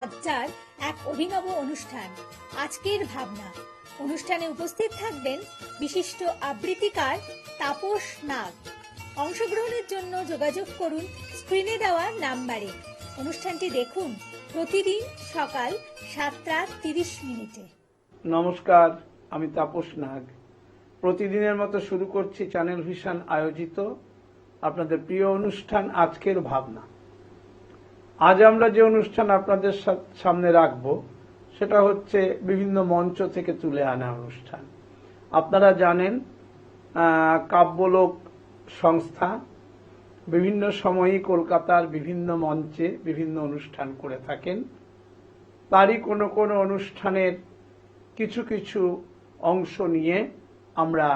চর্চার এক অভিনব অনুষ্ঠান আজকের ভাবনা। অনুষ্ঠানে উপস্থিত থাকবেন বিশিষ্ট আবৃত্তিকার তাপস নাগ। অংশগ্রহণের জন্য যোগাযোগ করুন স্ক্রিনে দেওয়া নাম্বারে। অনুষ্ঠানটি দেখুন প্রতিদিন সকাল 7:30। নমস্কার, আমি তাপস নাগ। প্রতিদিনের মতো শুরু করছি চ্যানেল ভিশন আয়োজিত আপনাদের প্রিয় অনুষ্ঠান আজকের ভাবনা। আজ আমরা যে অনুষ্ঠান আপনাদের সামনে রাখব সেটা হচ্ছে বিভিন্ন মঞ্চ থেকে তুলে আনা অনুষ্ঠান। আপনারা জানেন কাব্যলোক সংস্থা বিভিন্ন সময়ই কলকাতার বিভিন্ন মঞ্চে বিভিন্ন অনুষ্ঠান করে থাকেন। তারই কোনো কোনো অনুষ্ঠানের কিছু কিছু অংশ নিয়ে আমরা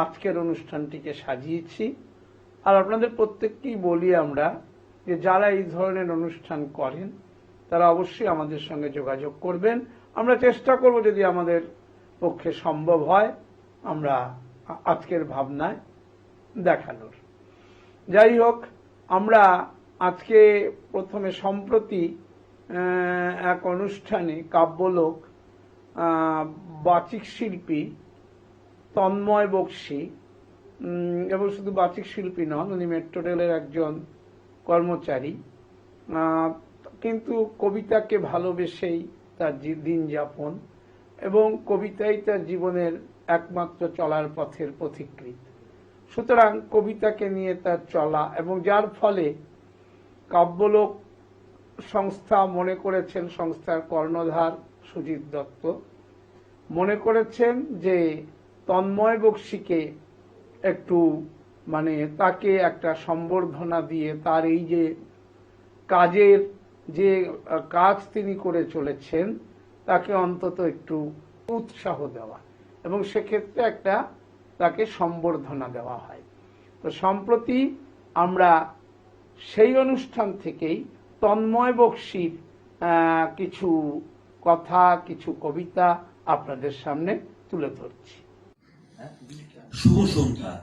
আজকের অনুষ্ঠানটিকে সাজিয়েছি। আর আপনাদের প্রত্যেককেই বলি আমরা যে যারা এই ধরনের অনুষ্ঠান করেন তারা অবশ্যই আমাদের সঙ্গে যোগাযোগ করবেন। আমরা চেষ্টা করব যদি আমাদের পক্ষে সম্ভব হয় আমরা আজকের ভাবনায় দেখানোর। যাই হোক, আমরা আজকে প্রথমে সম্প্রতি এক অনুষ্ঠানে কাব্যলোক বাচিক শিল্পী তন্ময় বক্সী, এবং শুধু বাচিক শিল্পী নন, উনি মেট্রো রেলের একজন কর্মচারী, কিন্তু কবিতাকে ভালোবেসেই তার দিন যাপন এবং কবিতাই তার জীবনের একমাত্র চলার পথের পথিকৃৎ। সুতরাং কবিতাকে নিয়ে তার চলা, এবং যার ফলে কাব্যলোক সংস্থা মনে করেছেন, সংস্থার কর্ণধার সুজিত দত্ত মনে করেছেন যে তন্ময় বক্সীকে একটু তাকে একটা সম্বর্ধনা দিয়ে তার এই যে কাজের যে কাজ তিনি করে চলেছেন তাকে অন্তত একটু উৎসাহ দেওয়া, এবং সেক্ষেত্রে একটা তাকে সম্বর্ধনা দেওয়া হয়। তো সম্প্রতি আমরা সেই অনুষ্ঠান থেকেই তন্ময় বক্সীর কিছু কথা, কিছু কবিতা আপনাদের সামনে তুলে ধরছি। শুভ সন্ধ্যা।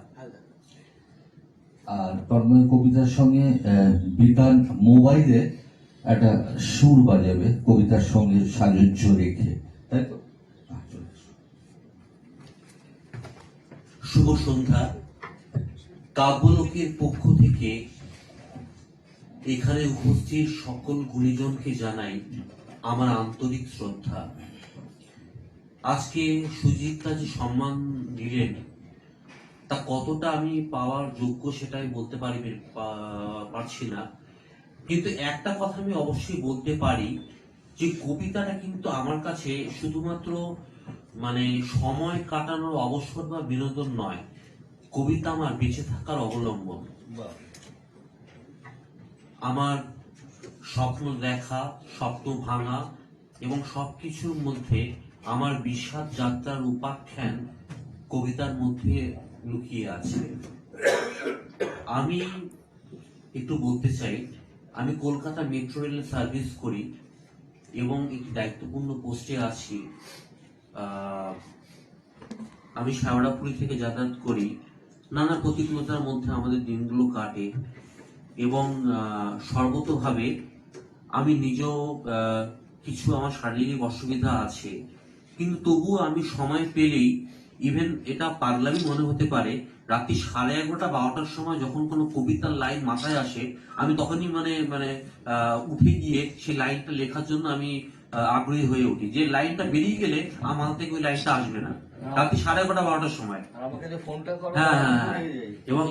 আর তন্ময় কবিতার সঙ্গে বিতান মোবাইলে একটা সুর বাজাবে কবিতার সঙ্গে সাজুজ্য রেখে, তাই তো? শুভ সন্ধ্যা। কাব্যলোকের পক্ষ থেকে এখানে উপস্থিত সকল গুণীজনকে জানাই আমার আন্তরিক শ্রদ্ধা। আজকে সুজিত যে সম্মান দিলেন তা কতটা আমি পাওয়ার যোগ্য সেটাই বলতে পারছি না, কিন্তু একটা কথা আমি অবশ্যই বলতে পারি যে কবিতাটা কিন্তু আমার কাছে শুধুমাত্র সময় কাটানোর অবসর বা বিনোদন নয়, কবিতা আমার বেঁচে থাকার অবলম্বন। আমার স্বপ্ন দেখা, স্বপ্ন ভাঙা এবং সবকিছুর মধ্যে আমার বিষাদ যাত্রার উপাখ্যান কবিতার মধ্যে লুকিয়ে আছে। আমি একটু বলতে চাই, আমি কলকাতা মেট্রো রেল সার্ভিস করি এবং একটি দায়িত্বপূর্ণ পোস্টে আছি। আমি শেওড়াফুলি থেকে যাতায়াত করি। নানা প্রতিকূলতার মধ্যে আমাদের দিনগুলো কাটে, এবং সর্বতভাবে আমি নিজেও কিছু আমার শারীরিক অসুবিধা আছে, কিন্তু তবুও আমি সময় পেলেই, ইভেন এটা পাগলামি মনে হতে পারে, রাত্রি 11:30-12টার সময় যখন কোনো কবিতার লাইন মাথায় আসে আমি তখনই উঠে গিয়ে সেই লাইনটা লেখার জন্য আমি আগ্রহী হয়ে উঠি। যে লাইনটা বেরিয়ে গেলে আমার থেকে ওই লাইনটা আসবে না রাত্রি 11:30-12টার সময়। হ্যাঁ, এবং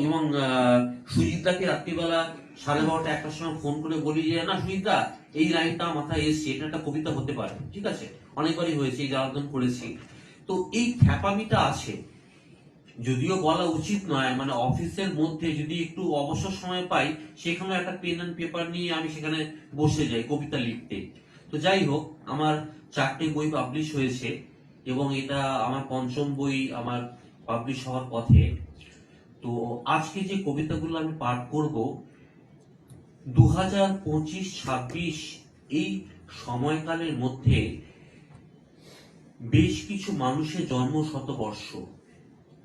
সুজিতদাকে রাত্রিবেলা 12:30-1টার সময় ফোন করে বলি যে না সুজিতদা, এই লাইনটা মাথায় এসছে, এটা একটা কবিতা হতে পারে। ঠিক আছে, অনেকবারই হয়েছে, এই আবেদন করেছি। তো এই খ্যাপামিটা আছে, যদিও বলা উচিত নয়, অফিসের মধ্যে যদি একটু অবসর সময় পাই সেখানে একটা পেন এন্ড পেপার নিয়ে আমি সেখানে বসে যাই কবিতা লিখতে। তো যাই হোক, আমার 4টে বই পাবলিশ হয়েছে এবং এটা আমার 5ম বই আমার পাবলিশ হওয়ার পথে। তো আজকে যে কবিতাগুলো আমি পাঠ করব, 2025-26 এই সময়কালের মধ্যে বেশ কিছু মানুষের জন্ম শতবর্ষ।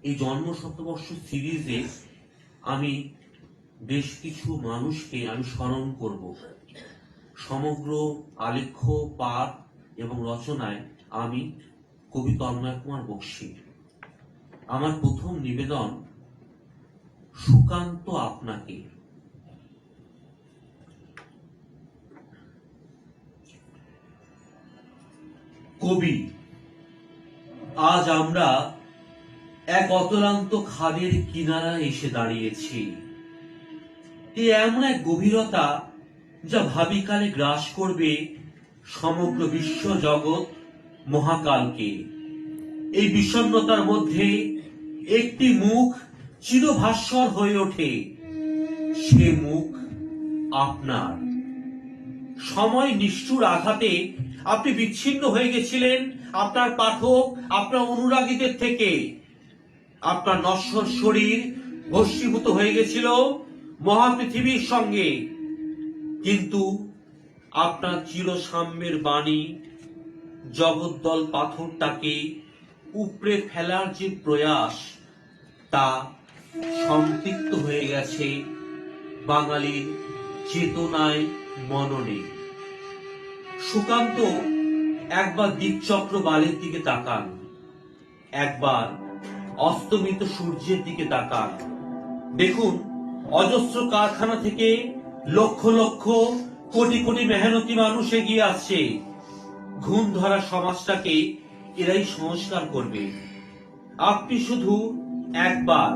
এই জন্ম শতবর্ষ সিরিজে আমি বেশ কিছু মানুষকে আমি স্মরণ করব। সমগ্র আলেখ্য, পাঠ এবং রচনায় আমি কবি তন্ময় কুমার বক্সী। আমার প্রথম নিবেদন সুকান্ত আপনাকে। কবি, আজ আমরা এক অতলান্ত খাদের কিনারায় এসে দাঁড়িয়েছি। এমন এক গভীরতা যা ভাবিকালে গ্রাস করবে সমগ্র বিশ্ব জগৎ মহাকালকে। এই বিষণ্ণতার মধ্যে একটি মুখ চিরভাস্বর হয়ে ওঠে, সে মুখ আপনার। সময় নিষ্ঠুর আঘাতে আপনি বিচ্ছিন্ন হয়ে গেছিলেন আপনার পাঠক, আপনার অনুরাগীদের থেকে। আপনার নশ্বর শরীর ভস্মীভূত হয়ে গেছিল মহাপৃথিবীর সঙ্গে, কিন্তু আপনার চিরসাম্যের বাণী জগদ্দল পাথরটাকে উপড়ে ফেলার যে প্রয়াস, তা সম্পৃক্ত হয়ে গেছে বাঙালির চেতনায়, মননে। সুকান্ত একবার দিকচক্র বালের দিকে তাকান, একবার অস্তমিত সূর্যের দিকে তাকান। দেখুন, অজস্র কারখানা থেকে লক্ষ লক্ষ কোটি কোটি মেহনতি মানুষ এগিয়ে আসছে। ঘুম ধরা সমাজটাকে এরাই সংস্কার করবে। আপনি শুধু একবার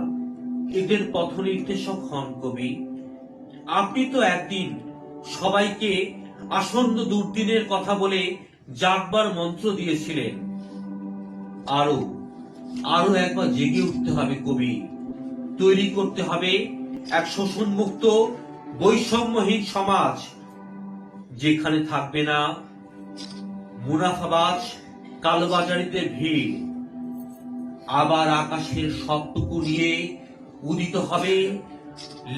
এদের পথ নির্দেশক হন কবি। আপনি তো একদিন সবাইকে আসন্ন দুর্দিনের কথা বলে জাগবার মন্ত্র দিয়েছিলেন। আরো একবার জেগে উঠতে হবে কবি। তৈরি করতে হবে এক শোষণমুক্ত, বৈষম্যহীন সমাজ, যেখানে থাকবে না মুনাফাবাজ কালোবাজারিদের ভিড়। আবার আকাশের সবটুকু নিয়ে উদিত হবে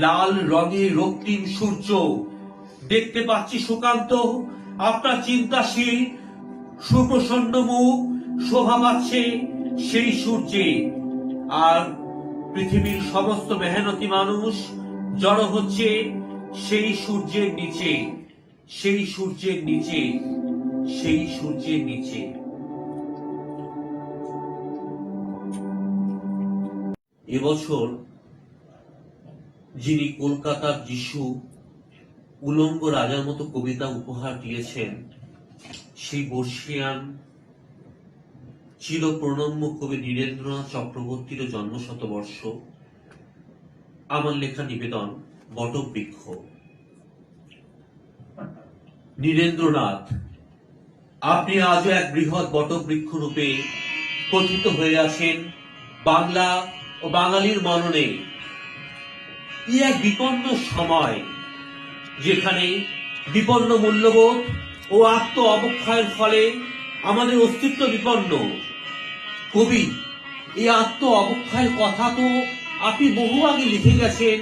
লাল রঙের রক্তিম সূর্য। দেখতে পাচ্ছি সুকান্ত, আপনার চিন্তাশীল সুপ্রসন্ন মুখ শোভা পাচ্ছে সেই সূর্যে। আর পৃথিবীর সমস্ত মেহনতি মানুষ জড়ো হচ্ছে সেই সূর্যের নিচে, সেই সূর্যের নিচে, সেই সূর্যের নিচে। এবছর যিনি কলকাতার যিশু, উলঙ্গ রাজার মতো কবিতা উপহার দিয়েছেন, সেই বর্ষিয়ান চিরপ্রণম্য কবি নীরেন্দ্রনাথ চক্রবর্তীর জন্মশতবর্ষ। আমার লেখা নিবেদন বটবৃক্ষ। নীরেন্দ্রনাথ, আপনি আজও এক বৃহৎ বটবৃক্ষ রূপে কথিত হয়ে আছেন বাংলা ও বাঙালির মননে। ই এক বিপন্ন সময়, যেখানে বিপন্ন মূল্যবোধ ও আত্ম অবক্ষয়ের ফলে আমাদের অস্তিত্ব বিপন্ন। কবি, এই আত্ম অবক্ষয়ের কথা তো আপনি বহু আগে লিখে গেছেন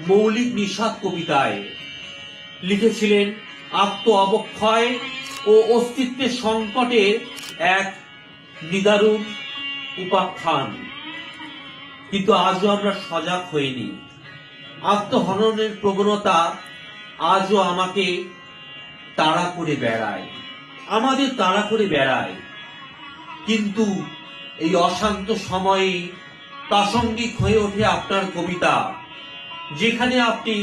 মৌলিক নিষাদ কবিতায়। লিখেছিলেন আত্ম অবক্ষয় ও অস্তিত্বের সংকটের এক নিদারুণ উপাখ্যান। কিন্তু আজও আমরা সজাগ হইনি। আত্মহননের প্রবণতা আজও আমাকে তাড়া করে বেড়ায়, আমাদের তাড়া করে বেড়ায়। কিন্তু এই অশান্ত সময়ে প্রাসঙ্গিক হয়ে ওঠে আপনার কবিতা, যেখানে আপনি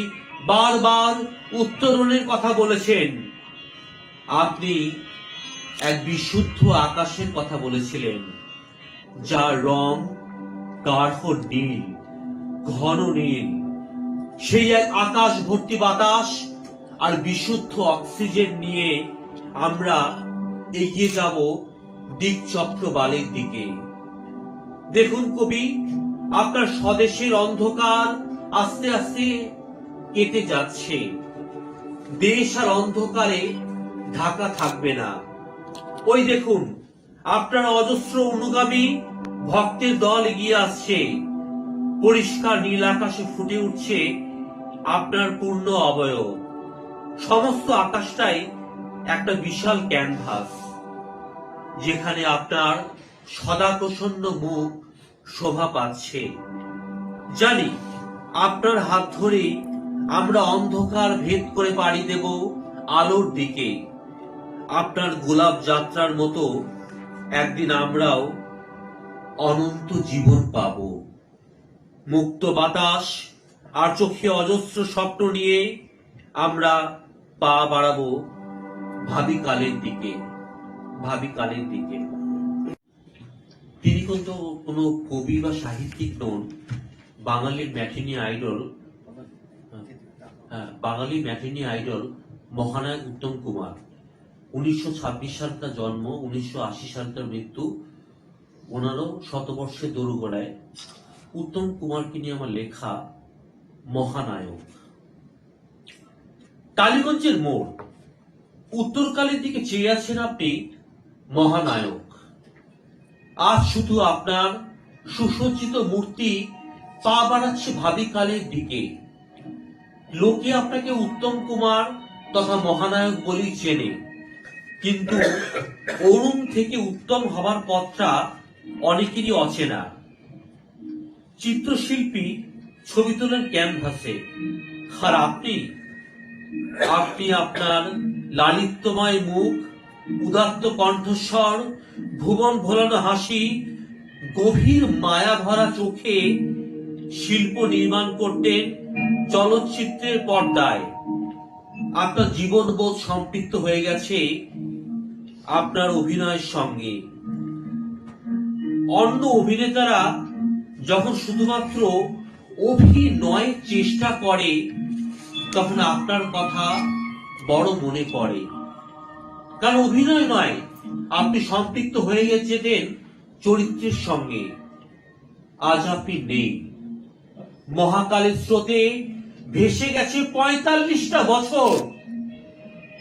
বারবার উত্তরণের কথা বলেছেন। আপনি এক বিশুদ্ধ আকাশের কথা বলেছিলেন, যার রং গাঢ় নীল, ঘন নীল। সেই এক আকাশ ভর্তি বাতাস আর বিশুদ্ধ অক্সিজেন নিয়ে আমরা এগিয়ে যাব দিকচক্র বালের দিকে। দেখুন কবি, আপনার স্বদেশের অন্ধকার আস্তে আস্তে কেটে যাচ্ছে। দেশ আর অন্ধকারে ঢাকা থাকবে না। ওই দেখুন, আপনার অজস্র অনুগামী ভক্তের দল এগিয়ে আসছে। পরিষ্কার নীল আকাশে ফুটে উঠছে আপনার পূর্ণ অবয়ব। সমস্ত আকাশটাই একটা বিশাল ক্যানভাস, যেখানে আপনার সদা প্রসন্ন মুখ শোভা পাচ্ছে। জানি আপনার হাত ধরেই আমরা অন্ধকার ভেদ করে পাড়ি দেব আলোর দিকে। আপনার গোলাপ যাত্রার মতো একদিন আমরাও অনন্ত জীবন পাব। মুক্ত বাতাস আর চোখে অজস্র স্বপ্ন নিয়ে আমরা পা বাড়াবো ভাবি কালের দিকে, ভাবি কালের দিকে। তিনি কিন্তু কোনো কবি বা সাহিত্যিক নন, বাঙালির ম্যাটিনি আইডল, বাঙালি ম্যাটিনি আইডল মহানায়ক উত্তম কুমার। 1926 সাল তার জন্ম, 1980 সাল তার মৃত্যু। ওনারও শতবর্ষে দোরগোড়ায়। উত্তম কুমারকে নিয়ে আমার লেখা মহানায়ক। টালিগঞ্জের মোড়, উত্তরকালের দিকে চেয়ে আছেন আপনি মহানায়ক। আজ শুধু আপনার সুসজ্জিত মূর্তি পা বাড়াচ্ছে ভাবি কালের দিকে। লোকে আপনাকে উত্তম কুমার তথা মহানায়ক বলেই চেনে, কিন্তু অরুণ থেকে উত্তম হবার পথটা অনেকেরই অচেনা। চিত্রশিল্পী ছবি তোলেন ক্যানভাসে, আর আপনি আপনার লালিত্যময় মুখ, উদাত্ত কণ্ঠস্বর, ভুবন ভোলানো হাসি, গভীর মায়া ভরা চোখে শিল্প নির্মাণ করতেন চলচ্চিত্রের পর্দায়। আপনার জীবনবোধ সম্পৃক্ত হয়ে গেছে আপনার অভিনয়ের সঙ্গে। অন্য অভিনেতারা যখন শুধুমাত্র অভিনয়ের চেষ্টা করে, তখন আপনার কথা বড় মনে পড়ে, কারণ অভিনয় নয়, আপনি সম্পৃক্ত হয়ে গেছেন চরিত্রের সঙ্গে। আজ আপনি নেই। মহাকালের স্রোতে ভেসে গেছে 45টা বছর,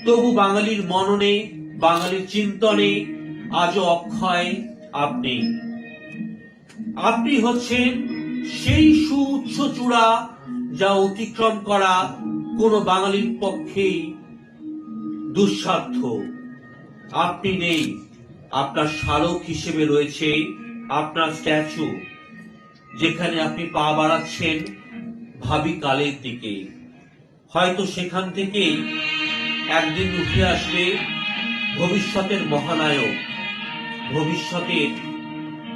তবু বাঙালির মননে, বাঙালির চিন্তনে আজও অক্ষয় আপনি। আপনি হচ্ছেন সেই সুউচ্চ চূড়া যা অতিক্রম করা কোন বাঙালির পক্ষেই দুঃসাধ্য। আপনি নেই, আপনার স্মারক হিসেবে রয়েছে আপনার স্ট্যাচু, যেখানে আপনি পা বাড়াচ্ছেন ভাবি কালের দিকে। হয়তো সেখান থেকে একদিন উঠে আসবে ভবিষ্যতের মহানায়ক, ভবিষ্যতের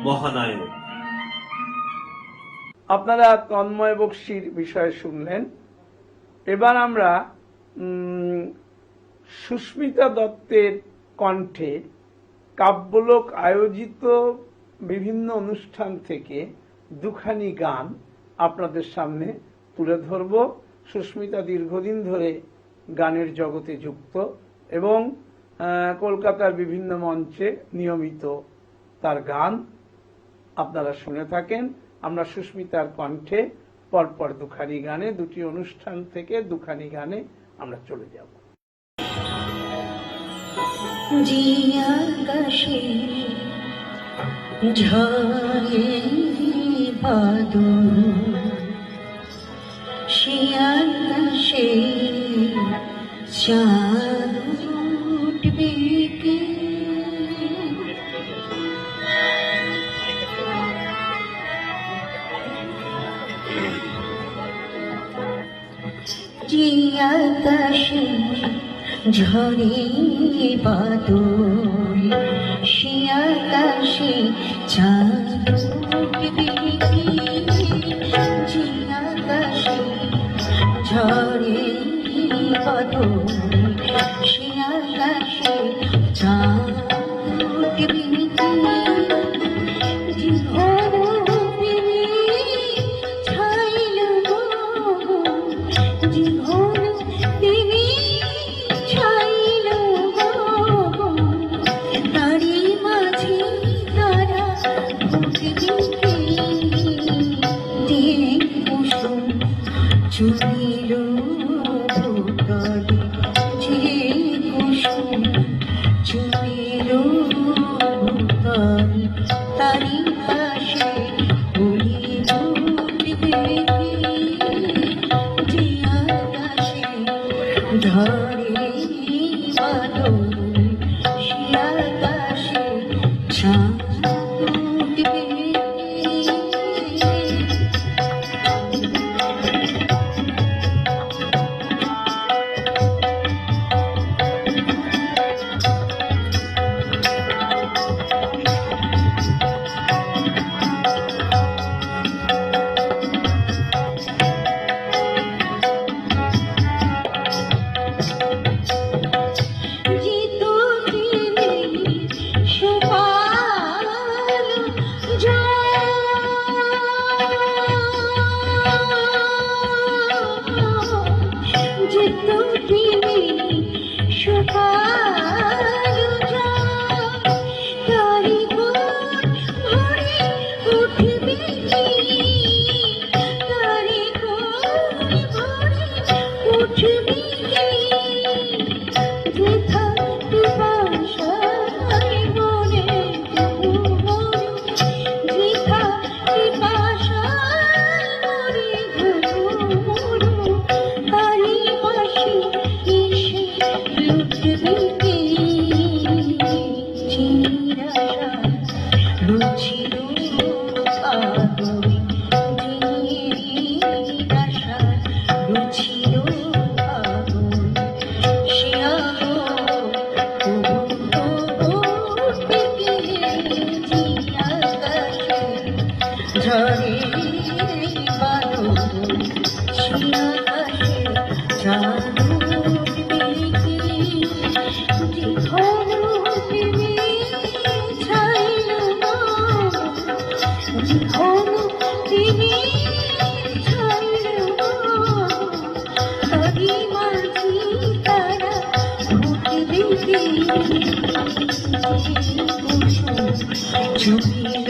মহানায়ক। আপনারা তন্ময় বক্সির বিষয়ে শুনলেন। এবার আমরা সুস্মিতা দত্তের কণ্ঠে কাব্যলোক আয়োজিত বিভিন্ন অনুষ্ঠান থেকে দুখানি গান আপনাদের সামনে তুলে ধরব। সুস্মিতা দীর্ঘদিন ধরে গানের জগতে যুক্ত এবং কলকাতার বিভিন্ন মঞ্চে নিয়মিত তার গান আপনারা শুনে থাকেন। আমরা সুস্মিতার কণ্ঠে পরপর দুখানি গানে, দুটি অনুষ্ঠান থেকে দুখানি গানে আমরা চলে যাব। আকাশে ঝরে বাদল, সে আকাশে চাঁদ উঠবে কে? যে আকাশে ঝরে বাদল, সে আকাশে চাঁদ উঠবে কি? যে আকাশে ঝরে বাদল, সে আকাশে চাঁদ উঠবে কি? চুরিল ভূতলে যে কুসুম, চুরিল ভূতলে তারি পাশে উড়িল উঠবে যে আকাশে ধরে বাদল, সে আকাশে চাঁদ উঠবে। ছুঁইল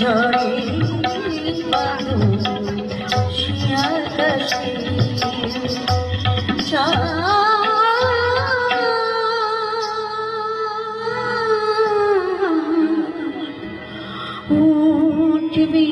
ঝরে ঝরে উঠবি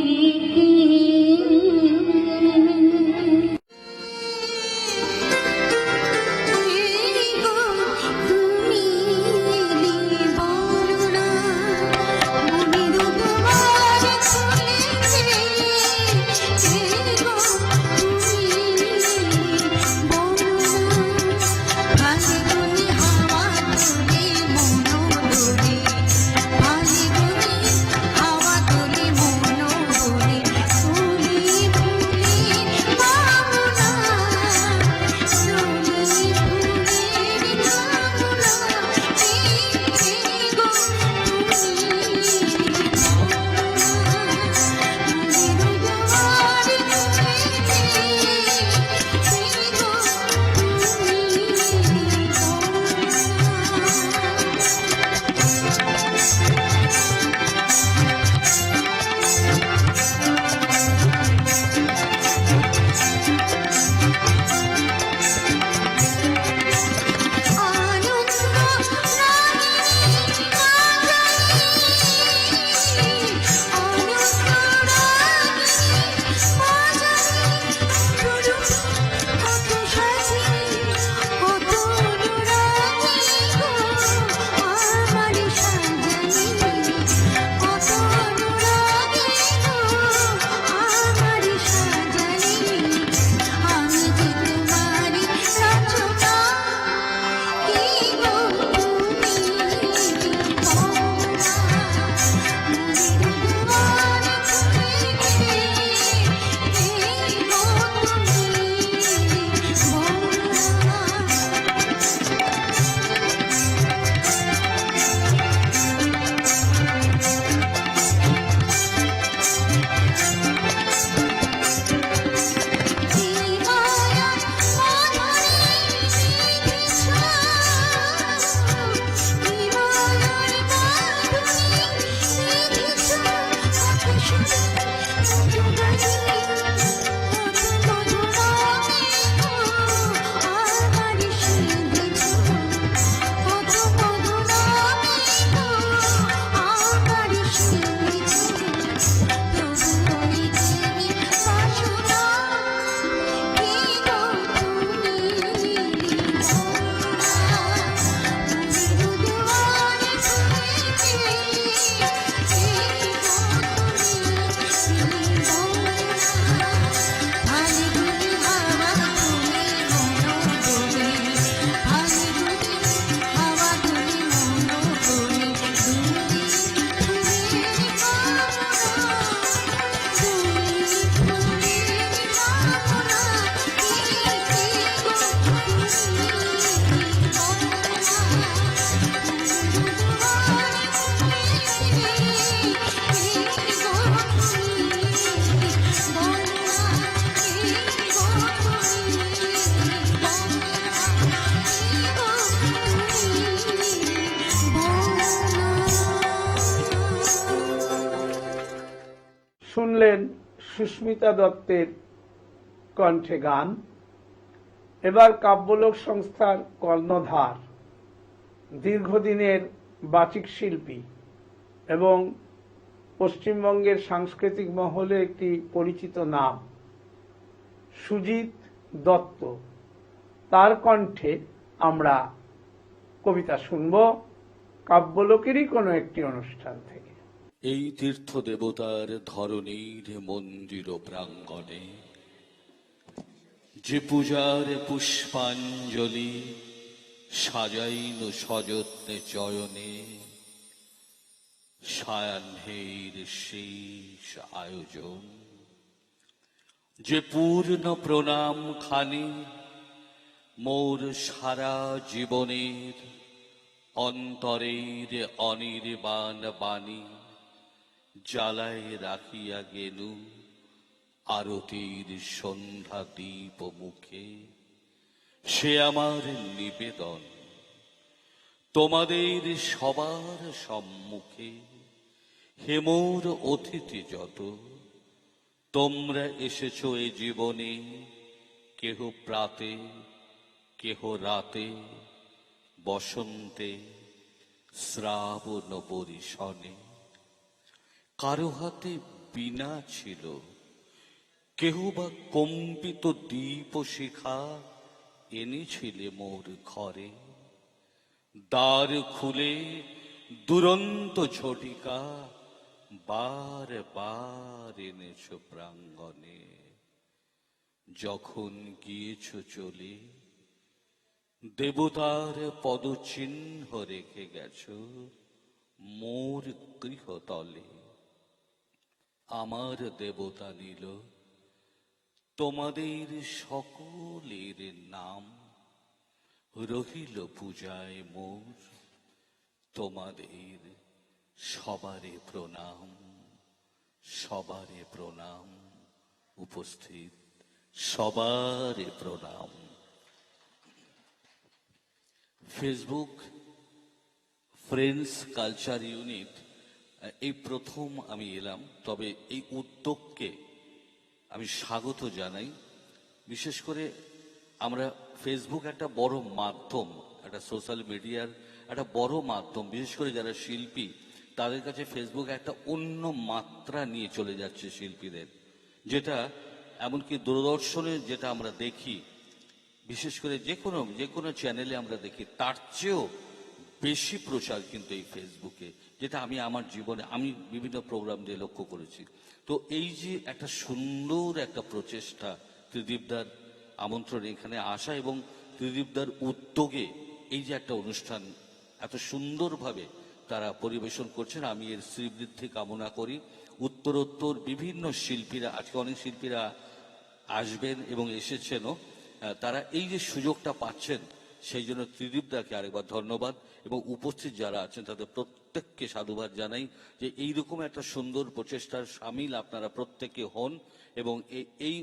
শুনলেন সুস্মিতা দত্তের কণ্ঠে গান। এবার কাব্যলোক সংস্থার কর্ণধার, দীর্ঘদিনের বাচিক শিল্পী এবং পশ্চিমবঙ্গের সাংস্কৃতিক মহলে একটি পরিচিত নাম সুজিত দত্ত, তার কণ্ঠে আমরা কবিতা শুনব কাব্যলোকেরই কোনো একটি অনুষ্ঠান থেকে। এই তীর্থ দেবতার ধরণীর মন্দির প্রাঙ্গণে যে পূজার পুষ্পাঞ্জলি সাজাইন সযত্নে চয়নে, সায়াহ্নের শেষ আয়োজন। যে পূর্ণ প্রণাম খানি মোর সারা জীবনের, অন্তরের অনির্বাণ বাণী জ্বালায় রাখিয়া গেলু আরতির সন্ধ্যা দীপ মুখে। সে আমার নিবেদন তোমাদের সবার সম্মুখে। হে মোর অতিথি যত, তোমরা এসেছ এ জীবনে, কেহ প্রাতে কেহ রাতে, বসন্তে শ্রাবণ বরিশনে। কারো হাতে বীণা ছিল, কেহ বা কম্পিত দীপ শিখা এনেছিলে মোর ঘরে। দ্বার খুলে দুরন্ত ঝটিকা বার বার এনেছ প্রাঙ্গণে। যখন গিয়েছ চলে দেবতার পদচিহ্ন রেখে গেছ মোর গৃহতলে। আমার দেবতা নিল তোমাদের সকলের নাম, রহিল পূজায় মোর তোমাদের সবারে প্রণাম, সবারে প্রণাম। উপস্থিত সবারে প্রণাম। ফেসবুক ফ্রেন্ডস কালচার ইউনিট এই প্রথম আমি এলাম, তবে এই উদ্যোগকে আমি স্বাগত জানাই। বিশেষ করে আমরা ফেসবুক একটা বড় মাধ্যম, একটা সোশ্যাল মিডিয়ার একটা বড় মাধ্যম। বিশেষ করে যারা শিল্পী তাদের কাছে ফেসবুক একটা অন্য মাত্রা নিয়ে চলে যাচ্ছে শিল্পীদের, যেটা এমনকি দূরদর্শনে যেটা আমরা দেখি, বিশেষ করে যে কোনো চ্যানেলে আমরা দেখি, তার চেয়েও বেশি প্রচার কিন্তু এই ফেসবুকে, যেটা আমি আমার জীবনে আমি বিভিন্ন প্রোগ্রাম দিয়ে লক্ষ্য করেছি। তো এই যে একটা সুন্দর একটা প্রচেষ্টা, ত্রিদীপদার আমন্ত্রণ এখানে আসা এবং ত্রিদীপদার উদ্যোগে এই যে একটা অনুষ্ঠান এত সুন্দরভাবে তারা পরিবেশন করছেন, আমি এর শ্রীবৃদ্ধি কামনা করি। উত্তরোত্তর বিভিন্ন শিল্পীরা, আজকে অনেক শিল্পীরা আসবেন এবং এসেছেনও, তারা এই যে সুযোগটা পাচ্ছেন সেই জন্য ত্রিদীপদাকে আরেকবার ধন্যবাদ, এবং উপস্থিত যারা আছেন তাদের প্রত্যেককে সাধুবাদ জানাই যে এইরকম একটা সুন্দর প্রচেষ্টার সামিল আপনারা প্রত্যেকে হন এবং এই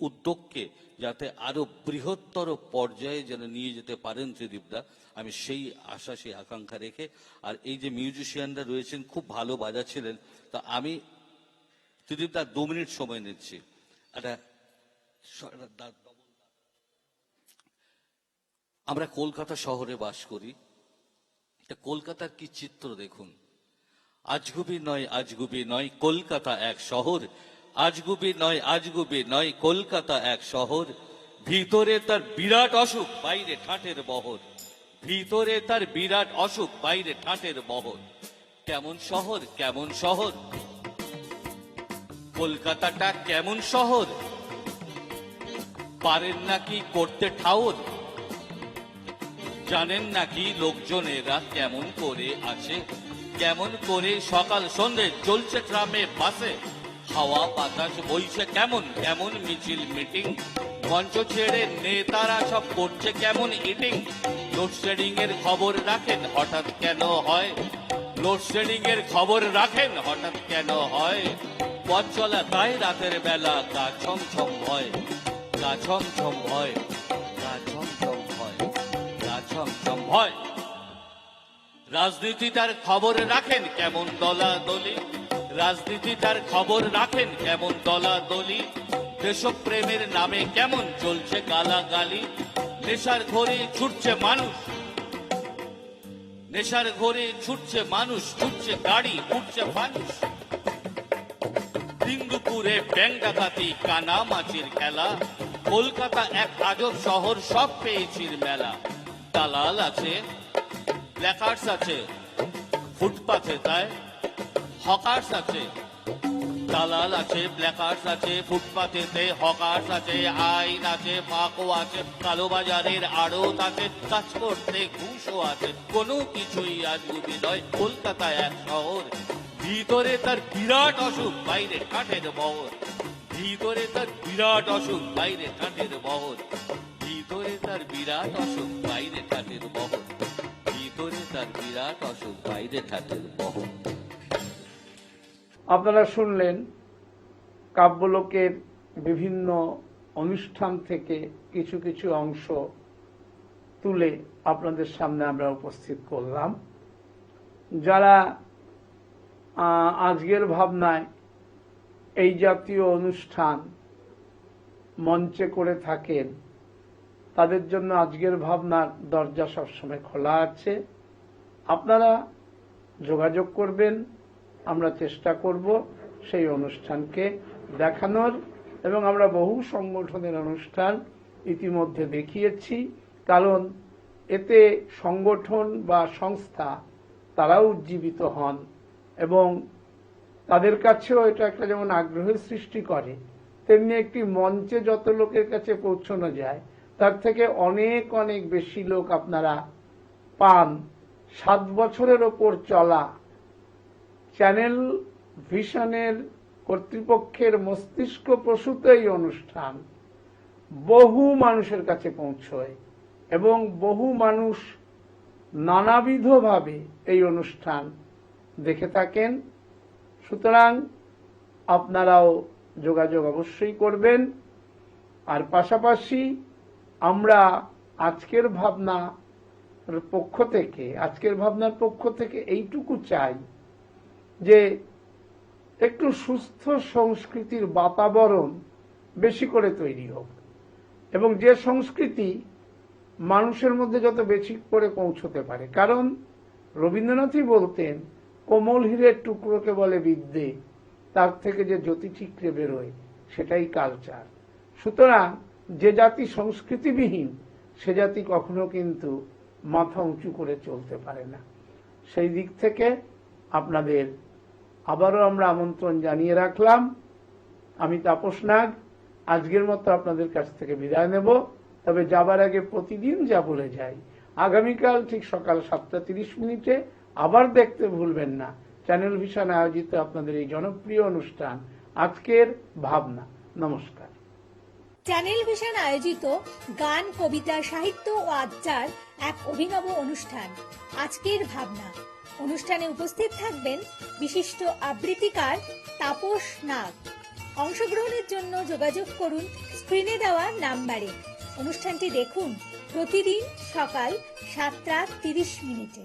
উদ্যোগকে যাতে আরো বৃহত্তর পর্যায়ে যেন নিয়ে যেতে পারেন ত্রিদীপদা, আমি সেই আশা সেই আকাঙ্ক্ষা রেখে, আর এই যে মিউজিশিয়ানরা রয়েছেন খুব ভালো বাজাচ্ছিলেন, তা আমি ত্রিদীপদা 2 মিনিট সময় নিচ্ছি। আমরা কলকাতা শহরে বাস করি, কলকাতার কি চিত্র দেখুন। আজগুবি নয় কলকাতা এক শহর, আজগুবি নয় কলকাতা এক শহর। ভিতরে তার বিরাট অসুখ, বাইরে ঠাটের বহর। ভিতরে তার বিরাট অসুখ, বাইরে ঠাটের বহর। কেমন শহর, কেমন শহর কলকাতাটা, কেমন শহর। পারেন নাকি করতে ঠাউর, জানেন নাকি লোকজনেরা কেমন করে আছে, কেমন করে সকাল সন্ধ্যে চলছে ট্রামে বাসে। হাওয়া বাতাস বইছে কেমন, কেমন মিছিল মিটিং। মঞ্চ ছেড়ে নেতারা সব করছে কেমন ইটিং। লোডশেডিং এর খবর রাখেন হঠাৎ কেন হয়, লোডশেডিং এর খবর রাখেন হঠাৎ কেন হয়। পথ চলা তাই রাতের বেলা গা ছমছম হয়, গা ছমছম হয়, গা ছমছম হয়, গা ছমছম হয়। রাজনীতি তার খবর রাখেন কেমন দলাদলি, রাজনীতি তার খবর রাখেন কেমন দলাদলি। দেশপ্রেমের নামে কেমন চলছে গালাগালি। নেশার ঘরে ছুটছে মানুষ, নেশার ঘরে ছুটছে মানুষ, ছুটছে গাড়ি, উঠছে মানুষ। দিন দুপুরে ব্যাং ডাকাতি, কানা মাছির খেলা। কলকাতা এক আজব শহর, সব পেয়েছির মেলা। দালাল আছে, প্ল্যাকার্ডস আছে ফুটপাথে, তাই হকার্স আছে, দালাল আছে, ব্ল্যাকার্স আছে, ফুটপাতেতে হকার্স আছে, আইন আছে, ফাঁকও আছে, কালোবাজারের আড়ত আছে, কাজ করতে ঘুষও আছে, কোনো কিছুই আজ গুবি নয়। কলকাতা এক শহর, ভিতরে তার বিরাট অসুখ, বাইরে কাঠের বহর। ভিতরে তার বিরাট অসুখ, বাইরে কাঠের বহর। ভিতরে তার বিরাট অসুখ, বাইরে কাঠের বহর। ভিতরে তার বিরাট অসুখ, বাইরে কাঠের বহর। আপনারা শুনলেন কাব্যলোকের বিভিন্ন অনুষ্ঠান থেকে কিছু কিছু অংশ তুলে আপনাদের সামনে আমরা উপস্থিত করলাম। যারা আজকের ভাবনায় এই জাতীয় অনুষ্ঠান মঞ্চে করে থাকেন, তাদের জন্য আজকের ভাবনার দরজা সবসময় খোলা আছে। আপনারা যোগাযোগ করবেন, আমরা চেষ্টা করব সেই অনুষ্ঠানকে দেখানোর, এবং আমরা বহু সংগঠনের অনুষ্ঠান ইতিমধ্যে দেখিয়েছি। কারণ এতে সংগঠন বা সংস্থা তারাও উজ্জীবিত হন এবং তাদের কাছেও এটা একটা যেমন আগ্রহের সৃষ্টি করে, তেমনি একটি মঞ্চে যত লোকের কাছে পৌঁছানো যায় তার থেকে অনেক অনেক বেশি লোক আপনারা পান 7 বছরের ওপর চলা চ্যানেল ভিশনের কর্তৃপক্ষের মস্তিষ্ক প্রসূত এই অনুষ্ঠান বহু মানুষের কাছে পৌঁছয় এবং বহু মানুষ নানাবিধভাবে এই অনুষ্ঠান দেখে থাকেন। সুতরাং আপনারাও যোগাযোগ অবশ্যই করবেন। আর পাশাপাশি আমরা আজকের ভাবনার পক্ষ থেকে এইটুকু চাই যে একটু সুস্থ সংস্কৃতির বাতাবরণ বেশি করে তৈরি হোক, এবং যে সংস্কৃতি মানুষের মধ্যে যত বেশি করে পৌঁছতে পারে। কারণ রবীন্দ্রনাথই বলতেন, কোমল হীরের টুকরোকে বলে বিদ্যে, তার থেকে যে জ্যোতি ঠিকরে বেরোয় সেটাই কালচার। সুতরাং যে জাতি সংস্কৃতিবিহীন সে জাতি কখনো কিন্তু মাথা উঁচু করে চলতে পারে না। সেই দিক থেকে আপনাদের আবারও আমরা আমন্ত্রণ জানিয়ে রাখলাম। আমি তাপস নাগ আজকের মতো আপনাদের কাছ থেকে বিদায় নেব। তবে যাবার আগে প্রতিদিন যা বলে যাই, আগামীকাল ঠিক সকাল 7:30 আবার দেখতে ভুলবেন না চ্যানেল ভিশন আয়োজিত আপনাদের এই জনপ্রিয় অনুষ্ঠান আজকের ভাবনা। নমস্কার। চ্যানেল ভিশন আয়োজিত গান, কবিতা, সাহিত্য ও আড্ডার এক অভিনব অনুষ্ঠান আজকের ভাবনা। অনুষ্ঠানে উপস্থিত থাকবেন বিশিষ্ট আবৃত্তিকার তাপস নাগ। অংশগ্রহণের জন্য যোগাযোগ করুন স্ক্রিনে দেওয়া নাম্বারে। অনুষ্ঠানটি দেখুন প্রতিদিন সকাল 7:30।